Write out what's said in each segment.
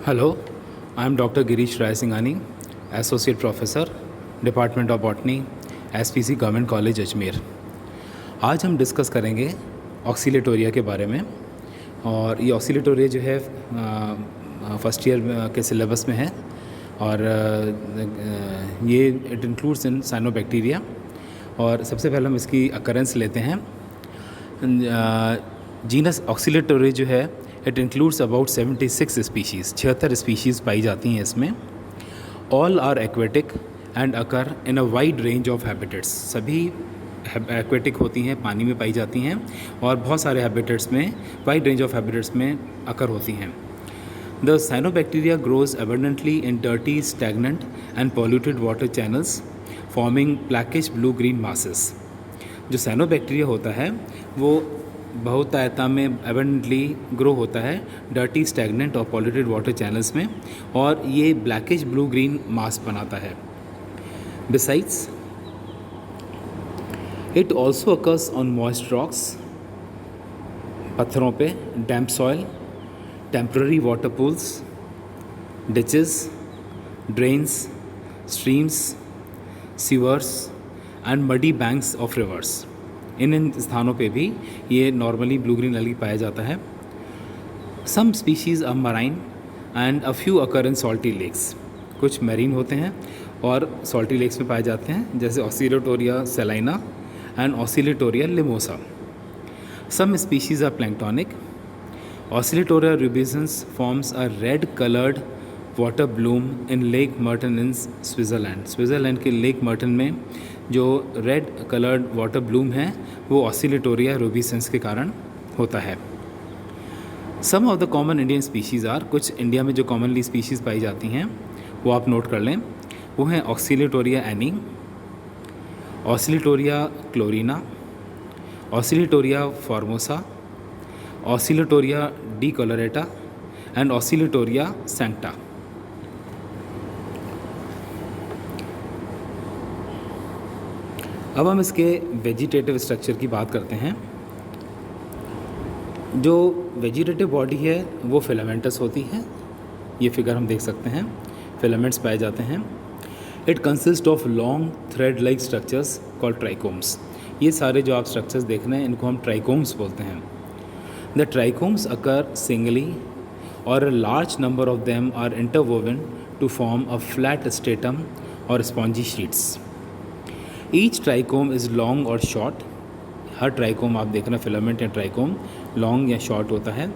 Hello, I am Dr. Girish Rai Singhani, Associate Professor, Department of Botany, SPC government college Ajmer. आज हम discuss करेंगे ऑक्सीलेटोरिया के बारे में। और ये ऑक्सीलेटोरिया जो है फर्स्ट ईयर के सिलेबस में है और ये इट इंक्लूड्स इन साइनोबैक्टीरिया। और सबसे पहले हम इसकी अकरेंस लेते हैं। जीनस ऑक्सीलेटोरिया जो है it includes about 76 species, 76 species पाई जाती हैं इसमें। All are aquatic and occur in a wide range of habitats. सभी एक्वेटिक होती हैं, पानी में पाई जाती हैं, और बहुत सारे हैबिटेट्स में, वाइड रेंज ऑफ हैबिटेट्स में अकर होती हैं। The cyanobacteria grows abundantly in dirty, stagnant and polluted water channels forming blackish blue green masses. जो साइनोबैक्टीरिया होता है वो बहुतायता में एबंडेंटली ग्रो होता है डर्टी, स्टैगनेंट और पॉल्यूटेड वाटर चैनल्स में, और ये ब्लैकिश ब्लू ग्रीन मास बनाता है। Besides it also occurs on moist rocks, पत्थरों पे, damp soil, temporary water pools, ditches, drains, streams, sewers and muddy banks of rivers. इन स्थानों पे भी ये नॉर्मली ब्लू ग्रीन अलगी पाया जाता है। Some species are marine and a few occur in salty lakes. कुछ मैरीन होते हैं और सॉल्टी लेक्स में पाए जाते हैं, जैसे Oscillatoria salina and Oscillatoria limosa. Some species are planktonic. Oscillatoria rubescens forms a red coloured water bloom in lake Murten in Switzerland. Switzerland के लेक मर्टन में जो रेड कलर्ड वाटर ब्लूम है वो ऑक्सीलेटोरिया रूबिसेंस के कारण होता है। Some of the common Indian species are, कुछ इंडिया में जो कॉमनली स्पीशीज़ पाई जाती हैं वो आप नोट कर लें। वो हैं Oscillatoria annae, Oscillatoria chlorina, Oscillatoria formosa, Oscillatoria decolorata and Oscillatoria sancta. अब हम इसके वेजिटेटिव स्ट्रक्चर की बात करते हैं। जो वेजिटेटिव बॉडी है वो फिलामेंटस होती है। ये फिगर हम देख सकते हैं, फिलामेंट्स पाए जाते हैं। It consist of long thread like structures called trichomes. ये सारे जो आप स्ट्रक्चर्स देख रहे हैं इनको हम ट्राइकोम्स बोलते हैं। द ट्राइकोम्स अकर सिंगली और a large number of them are interwoven to form a flat stratum और spongy sheets. Each trichome is long और शॉर्ट। हर ट्राइकोम आप देख रहे हैं फिलामेंट या ट्राइकोम लॉन्ग या शॉर्ट होता है।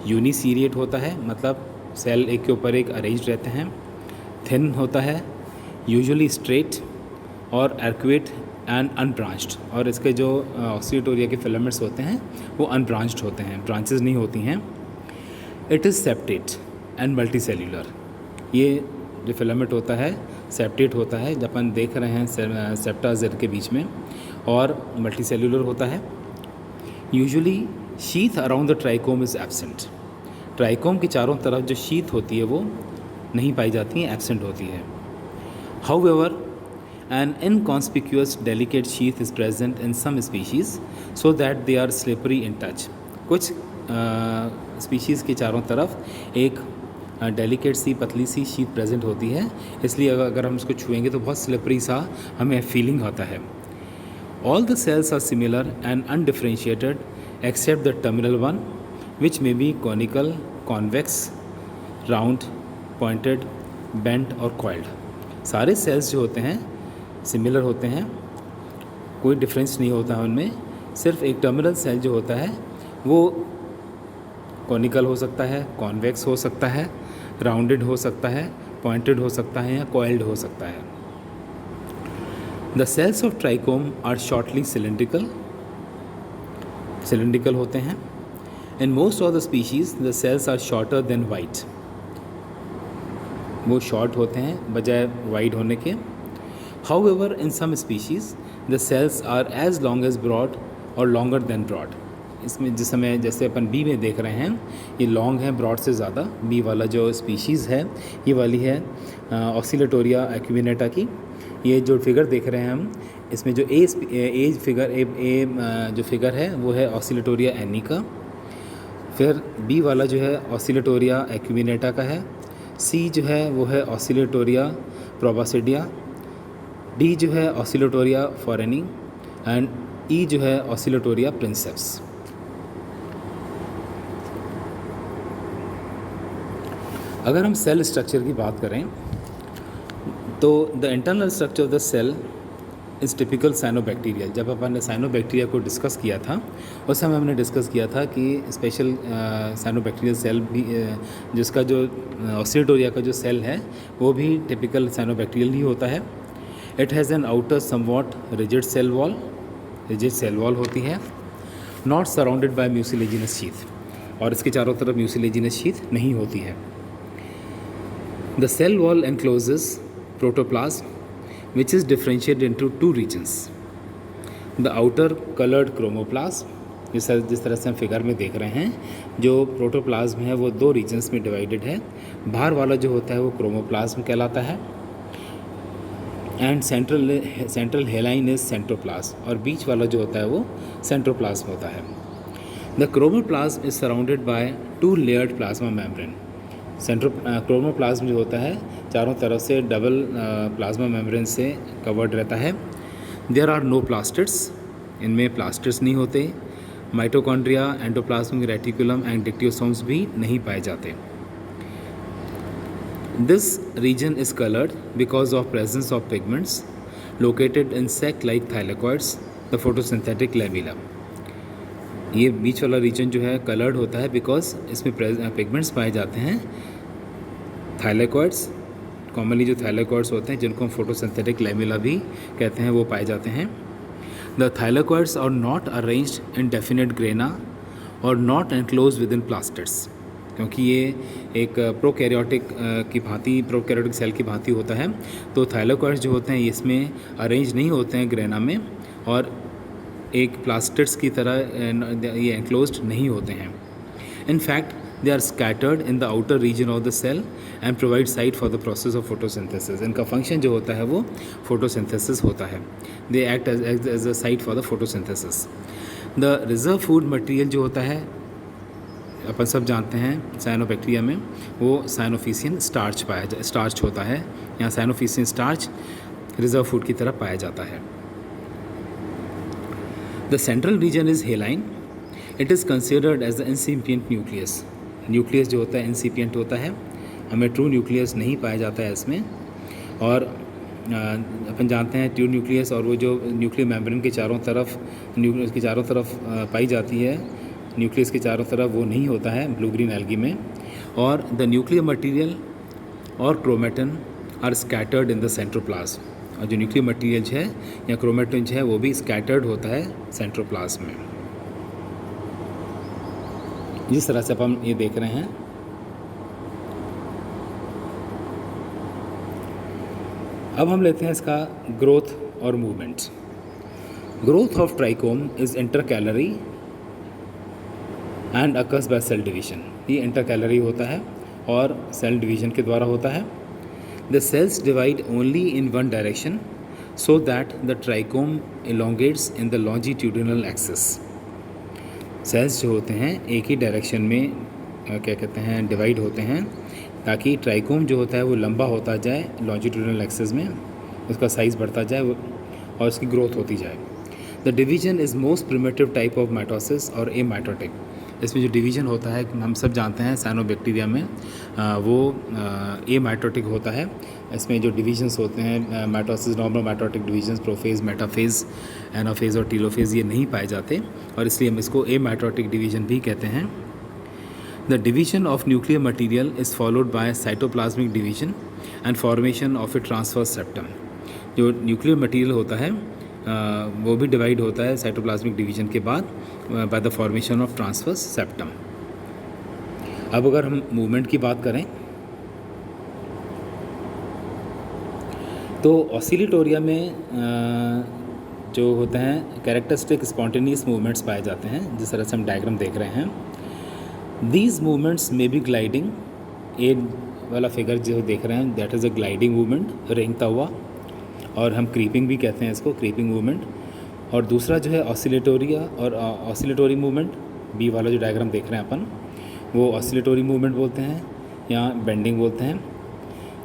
यूनिसीरिएट होता है, मतलब सेल एक के ऊपर एक अरेंज रहते हैं। थिन होता है, यूजुअली स्ट्रेट और अर्क्वेट एंड अनब्रांच्ड। और इसके जो ऑक्सीलेटोरिया के फिलामेंट्स होते हैं वो अनब्रांच्ड होते हैं, ब्रांचेस नहीं होती हैं। It is septate and multicellular. ये जो फिलामेंट होता है सेप्टेट होता है, जब अपन देख रहे हैं सेप्टा जेड के बीच में, और मल्टी सेल्यूलर होता है। Usually sheath around the trichome is absent. Trichome के चारों तरफ जो शीथ होती है वो नहीं पाई जाती है, एब्सेंट होती है। However an inconspicuous delicate sheath is present in some species so that they are slippery in touch. कुछ स्पीशीज़ के चारों तरफ एक डेलिकेट सी पतली सी शीट प्रेजेंट होती है, इसलिए अगर हम इसको छुएंगे तो बहुत स्लिपरी सा हमें फीलिंग आता है। All the cells are similar and undifferentiated except the terminal one which may be conical, convex, round, pointed, bent और कॉइल्ड। सारे सेल्स जो होते हैं सिमिलर होते हैं, कोई डिफरेंस नहीं होता है उनमें। सिर्फ एक टर्मिनल सेल जो होता है वो कॉनिकल हो सकता है, कॉन्वेक्स हो सकता है, राउंडेड हो सकता है, पॉइंटेड हो सकता है या कॉइल्ड हो सकता है। The cells of trichome are shortly cylindrical होते हैं। In most of the species the cells are shorter than wide. वो शॉर्ट होते हैं बजाय वाइड होने के। However in some species the cells are as long as broad और longer than broad. इसमें जिस समय जैसे अपन बी में देख रहे हैं ये लॉन्ग है ब्रॉड से ज़्यादा। बी वाला जो स्पीशीज़ है ये वाली है ऑक्सीलेटोरिया एक्विनेटा की। ये जो फिगर देख रहे हैं हम, इसमें जो ए जो फिगर है वो है ऑक्सीलेटोरिया एनी का। फिर बी वाला जो है ऑसिलेटोरिया एक्यूमिनेटा का है, सी जो है वो है ऑसिलेटोरिया प्रोबासिडिया, डी जो है ऑसिलेटोरिया फॉरेनी एंड ई जो है ऑसिलेटोरिया प्रिंसेप्स। अगर हम सेल स्ट्रक्चर की बात करें तो the internal structure of the cell is typical cyanobacterial. जब अपन ने साइनोबैक्टीरिया को डिस्कस किया था उस समय हमने डिस्कस किया था कि स्पेशल साइनोबैक्टीरियल सेल भी जिसका जो ऑसिलेटोरिया का जो सेल है वो भी टिपिकल साइनोबैक्टीरियल ही होता है। It has an outer somewhat rigid cell wall, rigid cell wall होती है, not surrounded by mucilaginous sheath, और इसके चारों तरफ म्यूसिलेजिनस शीथ नहीं होती है। The cell wall encloses protoplasm, which is differentiated into two regions. The outer colored chromoplast, जिस तरह से हम फिगर में देख रहे हैं, जो प्रोटोप्लाज्म है वो दो रीजन्स में डिवाइडेड है। बाहर वाला जो होता है वो क्रोमोप्लाज्म कहलाता है, एंड सेंट्रल हेलाइन इज सेंट्रोप्लाज्म, और बीच वाला जो होता है वो सेंट्रोप्लाज्म होता है। The chromoplasm is surrounded by two layered plasma membrane. Chromoplasm जो होता है चारों तरफ से डबल प्लाज्मा मेम्ब्रेन से कवर्ड रहता है। देयर आर नो प्लास्टिड्स, इनमें प्लास्टिड्स नहीं होते। Mitochondria, endoplasmic reticulum and dictyosomes भी नहीं पाए जाते। This region is coloured because of presence of pigments located in sac like thylakoids the photosynthetic lamellae. ये बीच वाला रीजन जो है कलर्ड होता है बिकॉज इसमें पिगमेंट्स पाए जाते हैं, थाइलेकॉइड्स, कॉमनली जो थाइलेकॉइड्स होते हैं जिनको हम फोटोसिंथेटिक लेमिला भी कहते हैं वो पाए जाते हैं। The thylakoids are not arranged in definite grana और not enclose within plastids, क्योंकि ये एक प्रोकैरियोटिक सेल की भांति होता है, तो थाइलेकॉइड्स जो होते हैं इसमें अरेंज नहीं होते हैं ग्रेना में, और एक प्लास्टिड्स की तरह ये एनक्लोज्ड नहीं होते हैं। In fact they are scattered in the outer region of the cell and provide site for the process of photosynthesis. इनका फंक्शन जो होता है वो फोटोसिंथेसिस होता है। They act as a site for the photosynthesis. The reserve food material जो होता है अपन सब जानते हैं साइनोबैक्टीरिया में वो साइनोफिसियन स्टार्च होता है। यहाँ साइनोफिसियन स्टार्च रिजर्व फूड की तरह पाया जाता है। The central region is haline. It is considered as the incipient nucleus. Nucleus जो होता है incipient होता है, हमें ट्रू न्यूक्लियस नहीं पाया जाता है इसमें। और अपन जानते हैं ट्रू न्यूक्लियस और वो जो न्यूक्लियर मेम्ब्रेन के चारों तरफ न्यूक्लियस के चारों तरफ पाई जाती है, न्यूक्लियस के चारों तरफ वो नहीं होता है ब्लू ग्रीन एल्गी में। और द न्यूक्लियर मटीरियल और chromatin are scattered in the centroplasm, और जो न्यूक्लियर मटेरियल है या क्रोमेटिन है वो भी स्कैटर्ड होता है सेंट्रोप्लाज्म में, जिस तरह से हम ये देख रहे हैं। अब हम लेते हैं इसका ग्रोथ और movements. Growth of trichome is intercalary and occurs by cell division. ये इंटरकैलरी होता है और सेल डिवीजन के द्वारा होता है। The cells divide only in one direction so that the trichome elongates in the longitudinal axis. Cells जो होते हैं एक ही डायरेक्शन में क्या कहते हैं डिवाइड होते हैं, ताकि ट्राइकोम जो होता है वो लंबा होता जाए लॉन्जिट्यूडिनल एक्सिस में, उसका साइज़ बढ़ता जाए और उसकी ग्रोथ होती जाए। The division is most primitive type of mitosis और ए माइटोटिक। इसमें जो डिवीज़न होता है हम सब जानते हैं साइनोबैक्टीरिया में वो ए माइटोटिक होता है। इसमें जो डिवीजन्स होते हैं mitosis, normal mitotic divisions, prophase, metaphase, anaphase और टीलोफेज ये नहीं पाए जाते, और इसलिए हम इसको ए माइटोटिक डिवीजन भी कहते हैं। The division of nuclear material is followed by cytoplasmic division and formation of A transverse septum. जो न्यूक्लियर मटीरियल होता है वो भी डिवाइड होता है साइटोप्लाज्मिक डिवीजन के बाद by the formation of transverse septum. अब अगर हम मूवमेंट की बात करें तो ऑसिलेटोरिया में जो होते हैं कैरेक्टरिस्टिक स्पॉन्टेनियस मूवमेंट्स पाए जाते हैं, जिस तरह से हम डायग्राम देख रहे हैं। These movements may be gliding, A वाला फिगर जो देख रहे हैं that is a gliding movement, रेंगता हुआ, और हम क्रीपिंग भी कहते हैं इसको, क्रीपिंग मूवमेंट। और दूसरा जो है ऑसिलेटोरिया और ऑसिलेटोरी मूवमेंट, बी वाला जो डायग्राम देख रहे हैं अपन, वो ऑसिलेटरी मूवमेंट बोलते हैं या बेंडिंग बोलते हैं।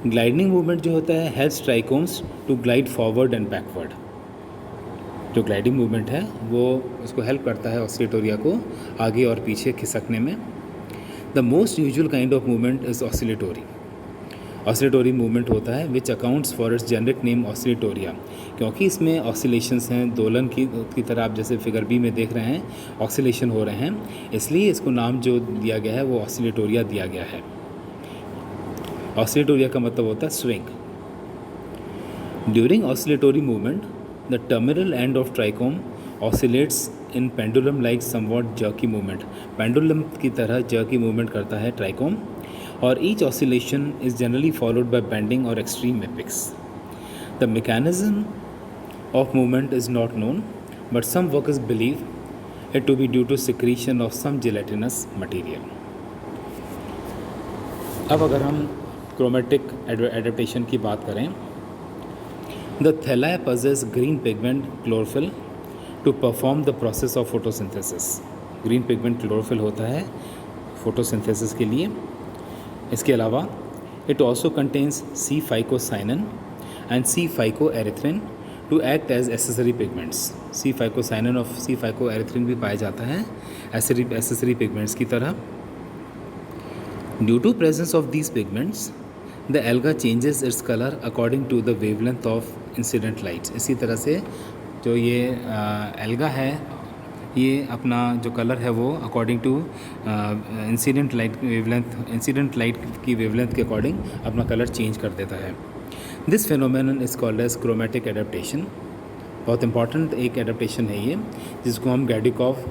ग्लाइडिंग मूवमेंट जो होता है helps trichomes to glide forward and backward. जो ग्लाइडिंग मूवमेंट है वो उसको हेल्प करता है ऑसिलेटोरिया को आगे और पीछे खिसकने में। The most usual kind of movement is oscillatory. Oscillatory movement होता है which accounts for its generic name Oscillatoria, क्योंकि इसमें ऑसिलेशंस हैं, दोलन की तरह आप जैसे फिगर बी में देख रहे हैं ऑसिलेशन हो रहे हैं, इसलिए इसको नाम जो दिया गया है वो ऑसिलेटोरिया दिया गया है। ऑसिलेटोरिया का मतलब होता है swing. During oscillatory movement the terminal end of trichome oscillates in pendulum like somewhat jerky movement. Pendulum की तरह जर्की मूवमेंट करता है ट्राइकोम, और each oscillation is generally followed by bending और extreme apex. The mechanism of movement is not known but some workers believe it to be due to secretion of some gelatinous material. अब अगर हम chromatic adaptation की बात करें, the थैलाई possess green pigment chlorophyll to perform the process of photosynthesis। Green pigment chlorophyll होता है photosynthesis के लिए। इसके अलावा it also contains C phycocyanin and C phycoerythrin to act as accessory pigments. C phycocyanin और सी फाइकोएरिथ्रिन भी पाया जाता है एसेसरी पिगमेंट्स की तरह। Due to presence of these pigments the alga changes its colour according to the wavelength of incident light. इसी तरह से जो ये एल्गा है ये अपना जो कलर है वो अकॉर्डिंग टू इंसिडेंट लाइट की वेवलेंथ के अकॉर्डिंग अपना कलर चेंज कर देता है। This phenomenon is called as chromatic adaptation. बहुत इंपॉर्टेंट एक एडेप्टेशन है ये, जिसको हम गैडिकॉफ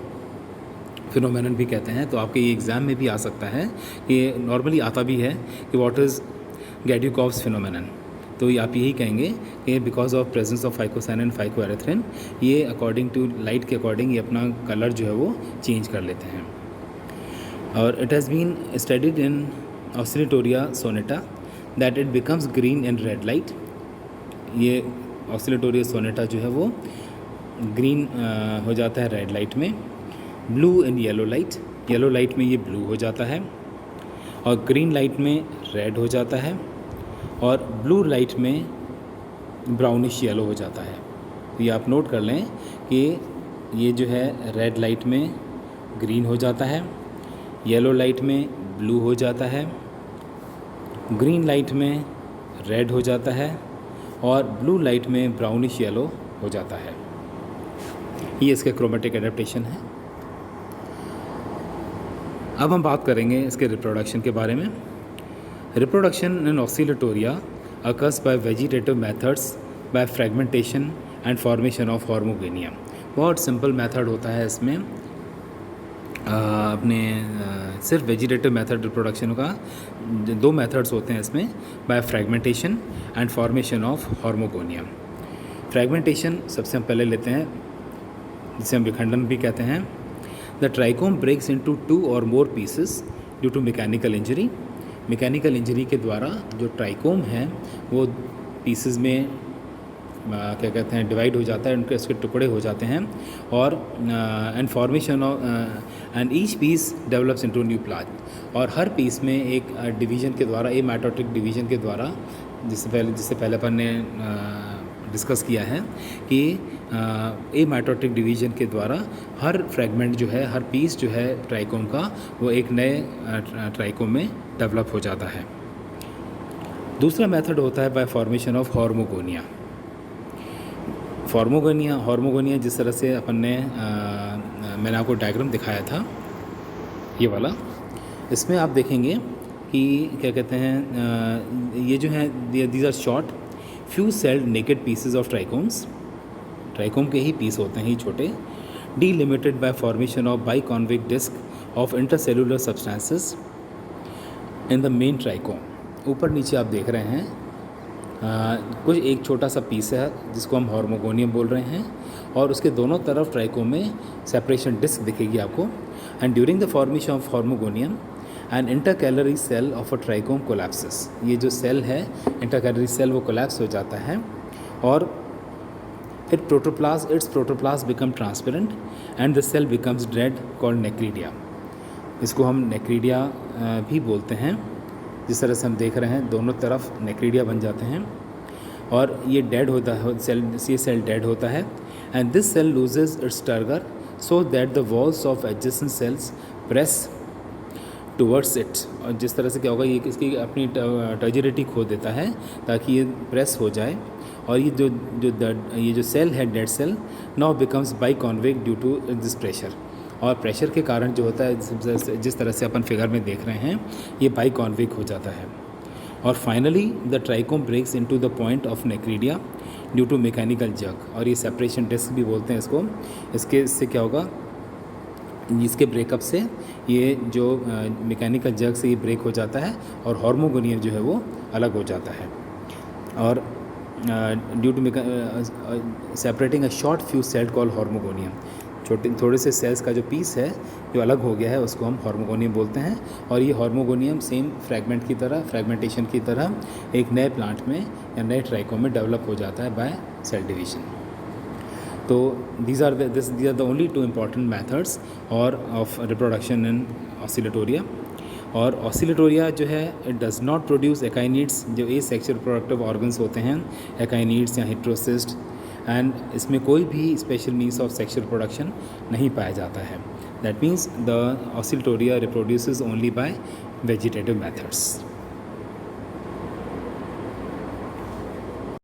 फिनोमेनन भी कहते हैं। तो आपके ये एग्ज़ाम में भी आ सकता है, ये नॉर्मली आता भी है कि व्हाट इज़ गैडिकॉफ्स फिनोमेनन। तो आप यही कहेंगे कि because of presence of phycocyanin phycoerythrin ये अकॉर्डिंग टू लाइट के अकॉर्डिंग ये अपना कलर जो है वो चेंज कर लेते हैं। और it has been studied in Oscillatoria sancta that it becomes green in red light. ये ऑसिलेटोरिया सोनेटा जो है वो ग्रीन हो जाता है रेड लाइट में, ब्लू इन येलो लाइट में ये ब्लू हो जाता है, और ग्रीन लाइट में रेड हो जाता है, और ब्लू लाइट में ब्राउनिश येलो हो जाता है। तो ये आप नोट कर लें कि ये जो है रेड लाइट में ग्रीन हो जाता है, येलो लाइट में ब्लू हो जाता है, ग्रीन लाइट में रेड हो जाता है, और ब्लू लाइट में ब्राउनिश येलो हो जाता है। ये इसके क्रोमेटिक एडेप्टेशन है। अब हम बात करेंगे इसके रिप्रोडक्शन के बारे में। Reproduction in Oscillatoria occurs by vegetative methods by fragmentation and formation of hormogonia. बहुत सिंपल मेथड होता है इसमें। सिर्फ वेजिटेटिव मेथड रिप्रोडक्शन का दो मेथड्स होते हैं इसमें, bye fragmentation and formation of hormogonia. Fragmentation सबसे हम पहले लेते हैं, जिसे हम विखंडन भी कहते हैं। द ट्राइकोम ब्रेक्स इनटू 2 और more pieces due to mechanical injury. Mechanical injury के द्वारा जो ट्राइकोम है वो पीसेस में क्या कहते हैं डिवाइड हो जाता है, उनके उसके टुकड़े हो जाते हैं, और and formation of and each piece develops into new plant. और हर पीस में एक डिवीज़न के द्वारा, ए माइटोटिक डिवीज़न के द्वारा, जिससे पहले अपन ने डिस्कस किया है कि ए माइटोटिक डिवीज़न के द्वारा हर फ्रेगमेंट जो है, हर पीस जो है ट्राइकोम का, वो एक नए ट्राइकोम में डेवलप हो जाता है। दूसरा मेथड होता है bye formation of hormogonia. Hormogonia जिस तरह से अपन ने मैंने आपको डायग्राम दिखाया था ये वाला, इसमें आप देखेंगे कि क्या कहते हैं ये जो है these are short few celled naked pieces of trichomes. Trichome के ही पीस होते हैं ही छोटे, delimited by formation of biconvex disc of intercellular substances in the main trichome. ऊपर नीचे आप देख रहे हैं कुछ एक छोटा सा पीस है जिसको हम हॉर्मोगोनियम बोल रहे हैं, और उसके दोनों तरफ ट्राइकोम में सेपरेशन डिस्क दिखेगी आपको। And during the formation of hormogonium and intercalary cell of a trichome collapses. ये जो सेल है इंटरकैलरी सेल वो कोलैप्स हो जाता है, और its protoplasm become transparent and the cell becomes dead called necridia। इसको हम नेक्रीडिया भी बोलते हैं। जिस तरह से हम देख रहे हैं दोनों तरफ नेक्रीडिया बन जाते हैं और ये डेड होता है, ये सेल डेड होता है and this cell loses its turgor so that the walls of adjacent cells press towards it. और जिस तरह से क्या होगा, ये इसकी अपनी टर्जिडिटी खो देता है ताकि ये प्रेस हो जाए और ये जो सेल है dead cell now becomes biconvex due to this pressure. और प्रेशर के कारण जो होता है जिस तरह से अपन फिगर में देख रहे हैं ये बाई कॉन्वेक हो जाता है। और finally the trichome breaks into the point of necridia due to mechanical jerk, और ये सेपरेशन डिस्क भी बोलते हैं इसको। इससे क्या होगा, इसके ब्रेकअप से ये जो मैकेनिकल जग से ये ब्रेक हो जाता है और हार्मोगोनियम जो है वो अलग हो जाता है। और due to separating a short few cell call hormogonium, थोड़े से सेल्स का जो पीस है जो अलग हो गया है उसको हम हार्मोगोनियम बोलते हैं। और ये हार्मोगोनियम सेम फ्रेगमेंटेशन की तरह एक नए प्लांट में या नए ट्राइकोम में डेवलप हो जाता है बाय सेल डिवीजन। तो these are the only two important methods और ऑफ रिप्रोडक्शन इन ऑसिलेटोरिया। और ऑसिलेटोरिया जो है इट डज़ नॉट प्रोड्यूस एकाइनिड्स, जो ए सेक्सुअल रिप्रोडक्टिव ऑर्गन्स होते हैं एकाइनिड्स या हेट्रोसिस्ट, एंड इसमें कोई भी special means of sexual production नहीं पाया जाता है। That means the Oscillatoria reproduces only by vegetative methods.